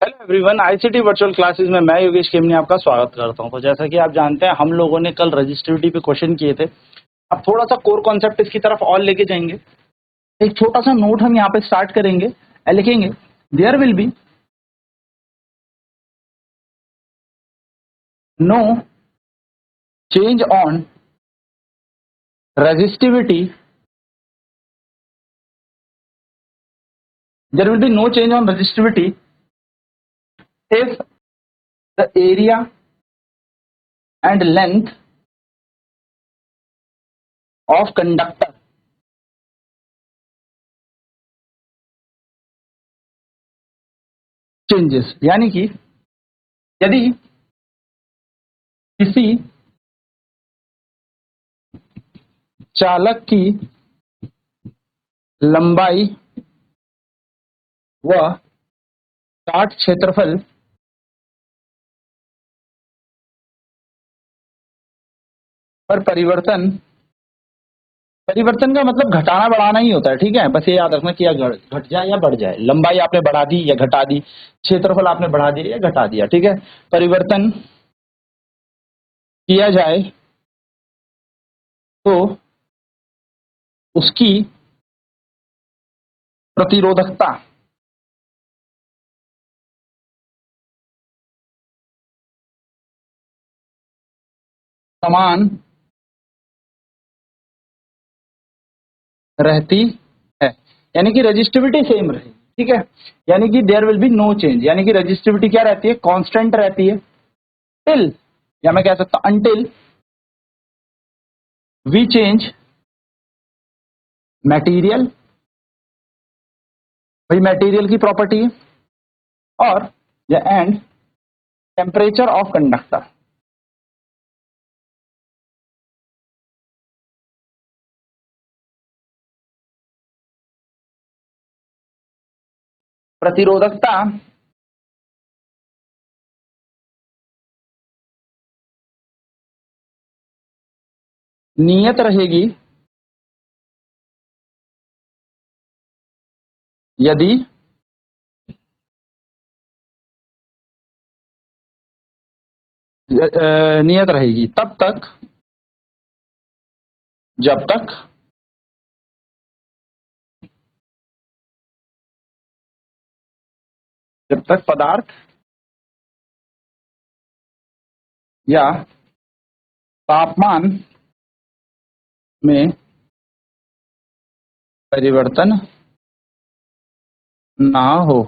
Hello everyone, ICT virtual classes में मैं योगेश खेमनी आपका स्वागत करता हूं। तो जैसा कि आप जानते हैं, हम लोगों ने कल रजिस्टिविटी पे क्वेश्चन किए थे। अब थोड़ा सा कोर कॉन्सेप्ट इसकी तरफ और लेके जाएंगे। एक छोटा सा नोट हम यहाँ पे स्टार्ट करेंगे, लिखेंगे there will be no change on resistivity. There will be no change on resistivity if the area and length of conductor changes। यानी कि यदि किसी चालक की लंबाई व काट क्षेत्रफल पर परिवर्तन परिवर्तन का मतलब घटाना बढ़ाना ही होता है, ठीक है। बस ये याद रखना कि या घट जाए या बढ़ जाए। लंबाई आपने बढ़ा दी या घटा दी, क्षेत्रफल आपने बढ़ा दिया या घटा दिया, ठीक है। परिवर्तन किया जाए तो उसकी प्रतिरोधकता समान रहती है, यानी कि रेजिस्टिविटी सेम रहेगी, ठीक है। यानी कि there will be no change, यानी कि रेजिस्टिविटी क्या रहती है, कांस्टेंट रहती है टिल, या मैं कह सकता हूं अनटिल वी चेंज मटेरियल। भाई मटेरियल की प्रॉपर्टी है। और एंड टेम्परेचर ऑफ कंडक्टर। प्रतिरोधकता नियत रहेगी यदि नियत रहेगी तब तक जब तक पदार्थ या तापमान में परिवर्तन ना हो।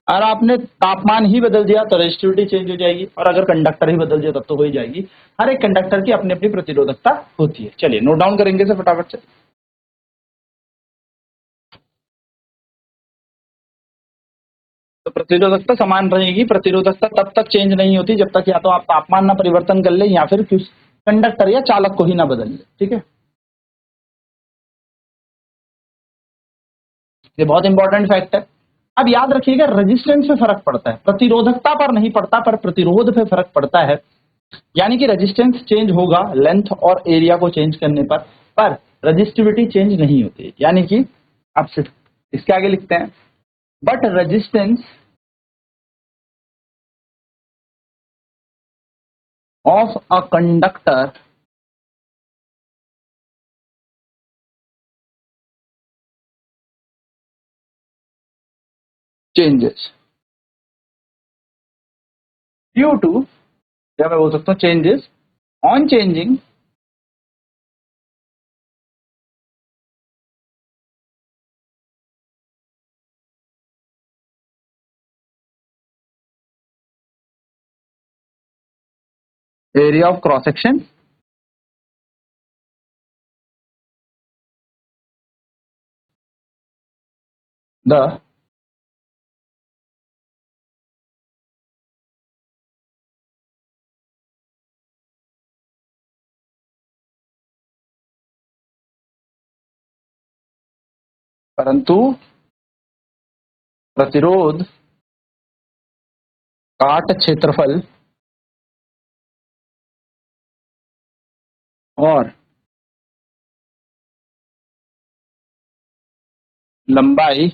अगर आपने तापमान ही बदल दिया तो रेजिस्टिविटी चेंज हो जाएगी, और अगर कंडक्टर ही बदल दिया तब तो हो ही जाएगी। हर एक कंडक्टर की अपनी अपनी प्रतिरोधकता होती है। चलिए नोट डाउन करेंगे इसे फटाफट से। तो प्रतिरोधकता समान रहेगी। प्रतिरोधकता तब तक चेंज नहीं होती जब तक या तो आप तापमान ना परिवर्तन कर ले या फिर कंडक्टर या चालक को ही ना बदल ले, ठीक है। ये बहुत इंपॉर्टेंट फैक्ट है। अब याद रखिएगा, रेजिस्टेंस पे फर्क पड़ता है, प्रतिरोधकता पर नहीं पड़ता, पर प्रतिरोध पे फर्क पड़ता है। यानी कि रेजिस्टेंस चेंज होगा लेंथ और एरिया को चेंज करने पर रेजिस्टिविटी चेंज नहीं होती। यानी कि आप सिर्फ इसके आगे लिखते हैं, but resistance of a conductor changes due to, या मैं बोल सकता हूं changes on changing area of cross section the परंतु प्रतिरोध काट क्षेत्रफल और लंबाई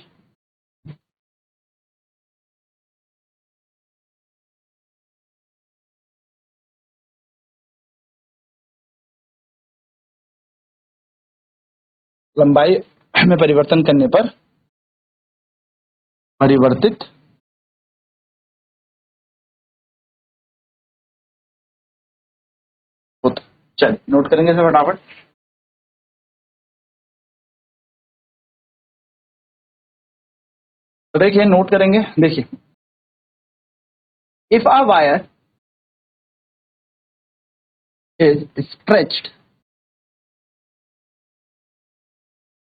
लंबाई में परिवर्तन करने पर परिवर्तित होता। चलिए नोट करेंगे इसे फटाफट। तो देखिए नोट करेंगे, देखिए if a wire is stretched,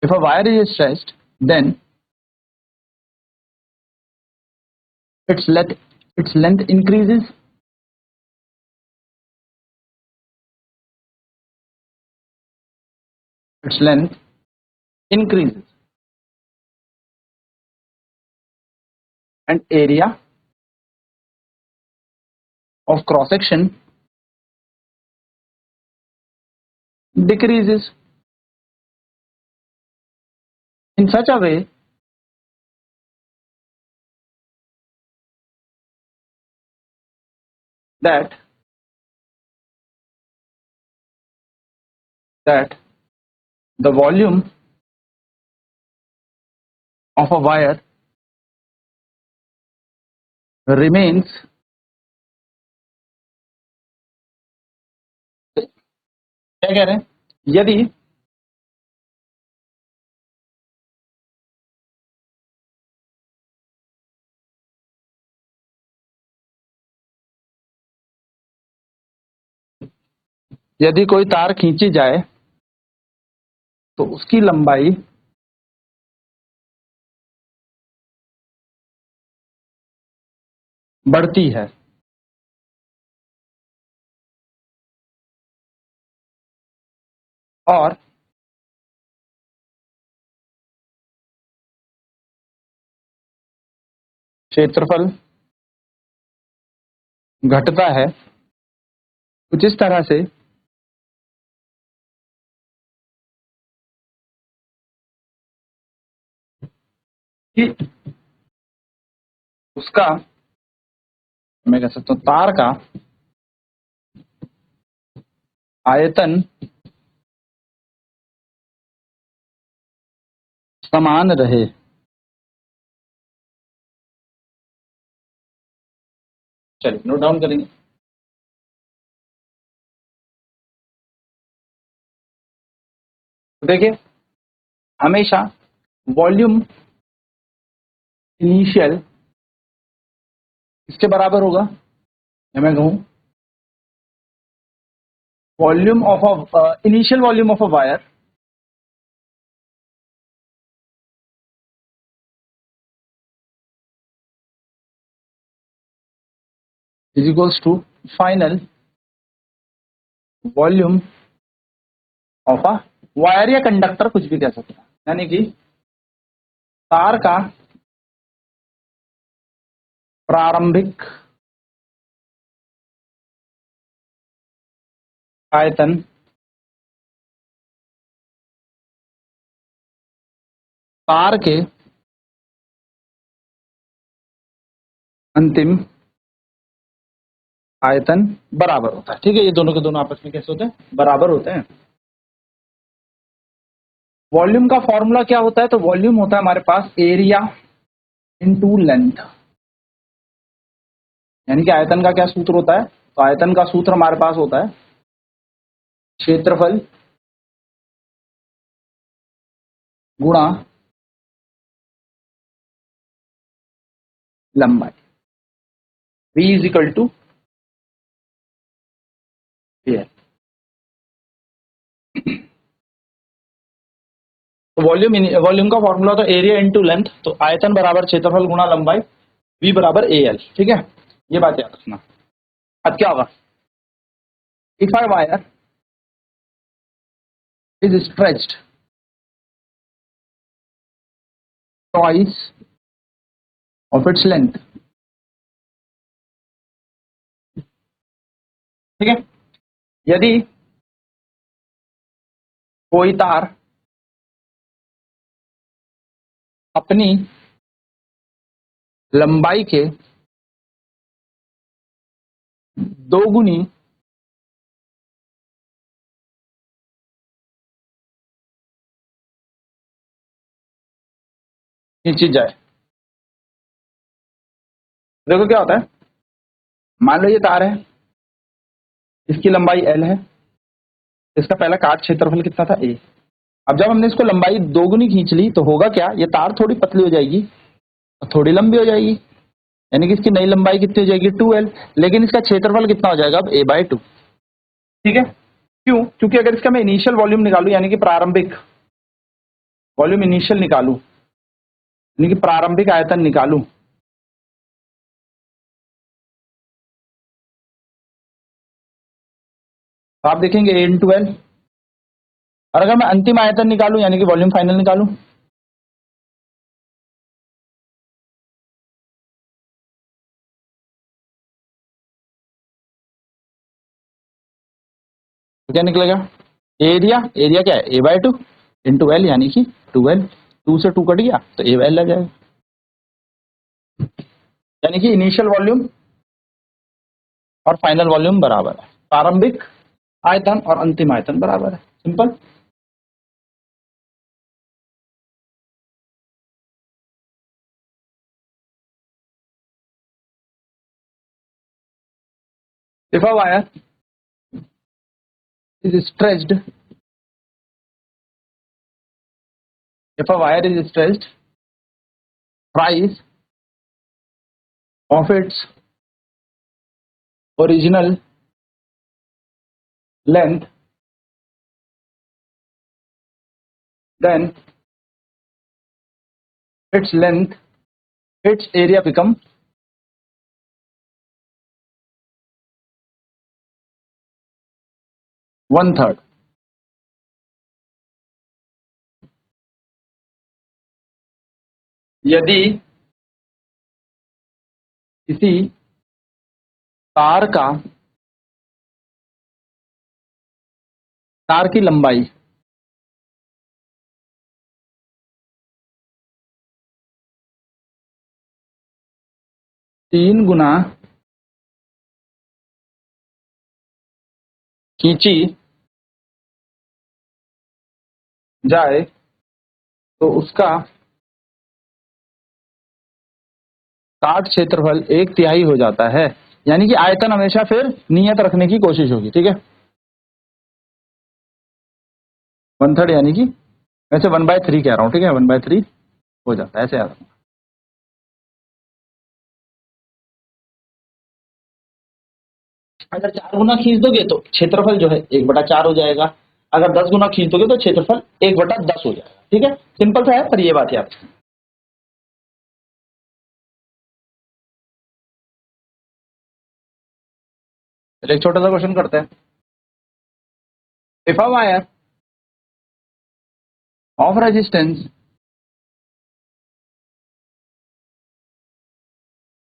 if a wire is stretched, then its length increases, its length increases, and area of cross section decreases in such a way that that the volume of a wire remains, क्या कह रहे हैं, यदि यदि कोई तार खींची जाए तो उसकी लंबाई बढ़ती है, और क्षेत्रफल घटता है कुछ इस तरह से कि उसका, मैं कह सकता हूं, तार का आयतन समान रहे। चलिए नोट डाउन करेंगे। तो देखिए हमेशा वॉल्यूम इनिशियल इसके बराबर होगा, या मैं कहूं volume of a initial volume of a wire is equals to final volume of a wire, या कंडक्टर कुछ भी कह सकते हैं, यानी कि तार का प्रारंभिक आयतन तार के अंतिम आयतन बराबर होता है। ठीक है, ये दोनों के दोनों आपस में कैसे होते हैं, बराबर होते हैं। वॉल्यूम का फॉर्मूला क्या होता है, तो वॉल्यूम होता है हमारे पास एरिया इनटू लेंथ, यानी कि आयतन का क्या सूत्र होता है, तो आयतन का सूत्र हमारे पास होता है क्षेत्रफल गुणा लंबाई, v is equal to air. तो वॉल्यूम का फॉर्मूला तो एरिया इनटू लेंथ, तो आयतन बराबर क्षेत्रफल गुणा लंबाई, v बराबर al। ठीक है, ये बात याद रखना। अब क्या होगा, if I wire is stretched twice of its length, ठीक है, यदि कोई तार अपनी लंबाई के दोगुनी खींची जाए। देखो क्या होता है, मान लो ये तार है, इसकी लंबाई एल है, इसका पहला काट क्षेत्रफल कितना था ए। अब जब हमने इसको लंबाई दोगुनी खींच ली तो होगा क्या, ये तार थोड़ी पतली हो जाएगी और थोड़ी लंबी हो जाएगी, यानी कि इसकी नई लंबाई कितनी हो जाएगी 2l, लेकिन इसका क्षेत्रफल कितना हो जाएगा अब a/2। ठीक है, क्यों, क्योंकि अगर इसका मैं इनिशियल वॉल्यूम निकालू यानी कि प्रारंभिक वॉल्यूम इनिशियल निकालू, यानी कि प्रारंभिक आयतन निकालू, तो आप देखेंगे a/l। और अगर मैं अंतिम आयतन निकालू यानी कि वॉल्यूम फाइनल निकालू, तो क्या निकलेगा, एरिया, एरिया क्या है a/2 इंटू एल, यानी कि 2l, 2 से 2 कट गया तो a/l आ जाएगा। यानी कि इनिशियल वॉल्यूम और फाइनल वॉल्यूम बराबर है, प्रारंभिक आयतन और अंतिम आयतन बराबर है, simple. If a wire is stretched, if a wire is stretched, price of its original length, then its length, its area become 1/3। यदि किसी तार का, तार की लंबाई 3 गुना खींची जाए तो उसका काट क्षेत्रफल 1/3 हो जाता है, यानी कि आयतन हमेशा फिर नियत रखने की कोशिश होगी, ठीक है। 1/3 यानी कि, वैसे 1/3 कह रहा हूँ, ठीक है, 1/3 हो जाता है, ऐसे याद रखना। अगर 4 गुना खींच दोगे तो क्षेत्रफल जो है 1/4 हो जाएगा, अगर 10 गुना खींच दोगे तो क्षेत्रफल 1/10 हो जाएगा, ठीक है, सिंपल सा है, पर ये बात याद। एक छोटा सा क्वेश्चन करते हैं। If a wire of resistance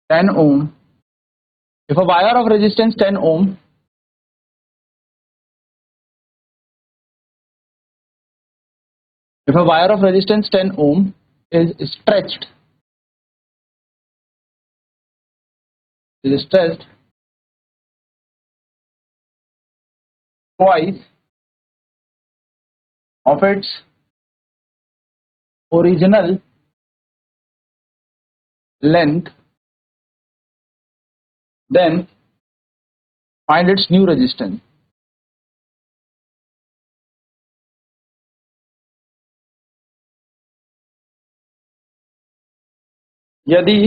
10 ohm, if a wire of resistance 10 ohm if a wire of resistance 10 ohm is stretched twice of its original length, then find its new resistance। यदि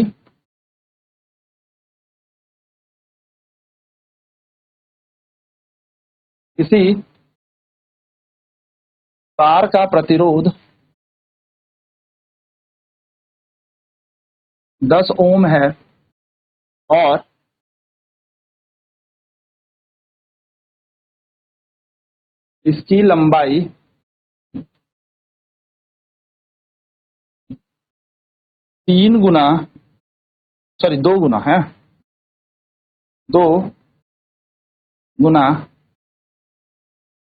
किसी तार का प्रतिरोध 10 ओम है और इसकी लंबाई 3 गुना, सॉरी 2 गुना है, 2 गुना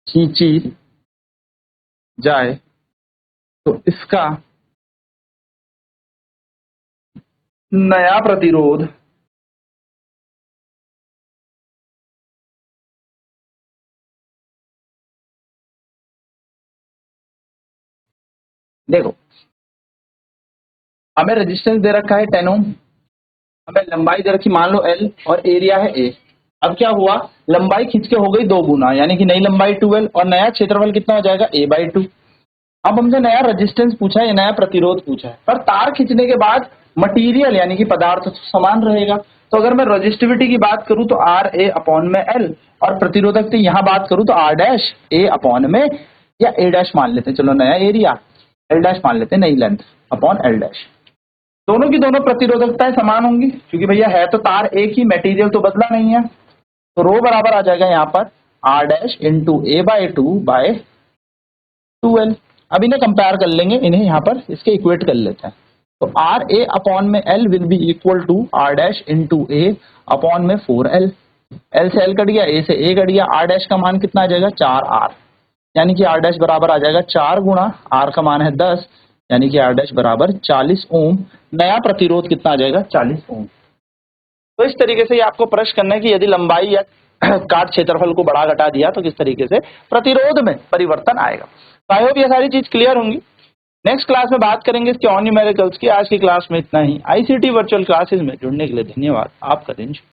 खींची जाए तो इसका नया प्रतिरोध देखो, हमें रेजिस्टेंस दे रखा है 10 ओम, हमें लंबाई दे रखी मान लो L और एरिया है A। अब क्या हुआ, लंबाई खींच के हो गई 2 गुना, यानी कि नई लंबाई 12 और नया क्षेत्रफल कितना हो जाएगा A/2। अब हमसे नया रेजिस्टेंस पूछा है, नया प्रतिरोध पूछा है, पर तार खींचने के बाद मटेरियल यानी कि पदार्थ तो समान रहेगा। तो अगर मैं रेजिस्टिविटी की बात करूं तो RA/L, और प्रतिरोधकता यहाँ बात करूं तो R'(A/में या A' मान लेते हैं, चलो नया एरिया L' मान लेते हैं, नई लेंथ अपॉन L'। दोनों की दोनों प्रतिरोधकताएं समान होंगी, क्योंकि भैया है तो तार एक ही, मटेरियल तो बदला नहीं है। तो रो बराबर आ जाएगा यहाँ पर R'(A/2/2L। अब इन्हें कंपेयर कर लेंगे, इन्हें यहाँ पर इसके इक्वेट कर लेते हैं। तो RA/में L will be equal to R'(A/4L)। L से L कट गया, A से A कट गया, R' का मान कितना आ जाएगा 4R, यानी कि R' बराबर आ जाएगा 4 गुणा R का मान है 10, यानी कि R' बराबर 40 ओम। नया प्रतिरोध कितना आ जाएगा 40 ओम। तो इस तरीके से ये आपको प्रश्न करना है कि यदि लंबाई या काट क्षेत्रफल को बढ़ा घटा दिया तो किस तरीके से प्रतिरोध में परिवर्तन आएगा। तो आई होप ये सारी चीज क्लियर होंगी। नेक्स्ट क्लास में बात करेंगे इसके ऑन न्यूमेरिकल्स की। आज की क्लास में इतना ही। आईसीटी वर्चुअल क्लासेस में जुड़ने के लिए धन्यवाद। आपका दिन शुभ।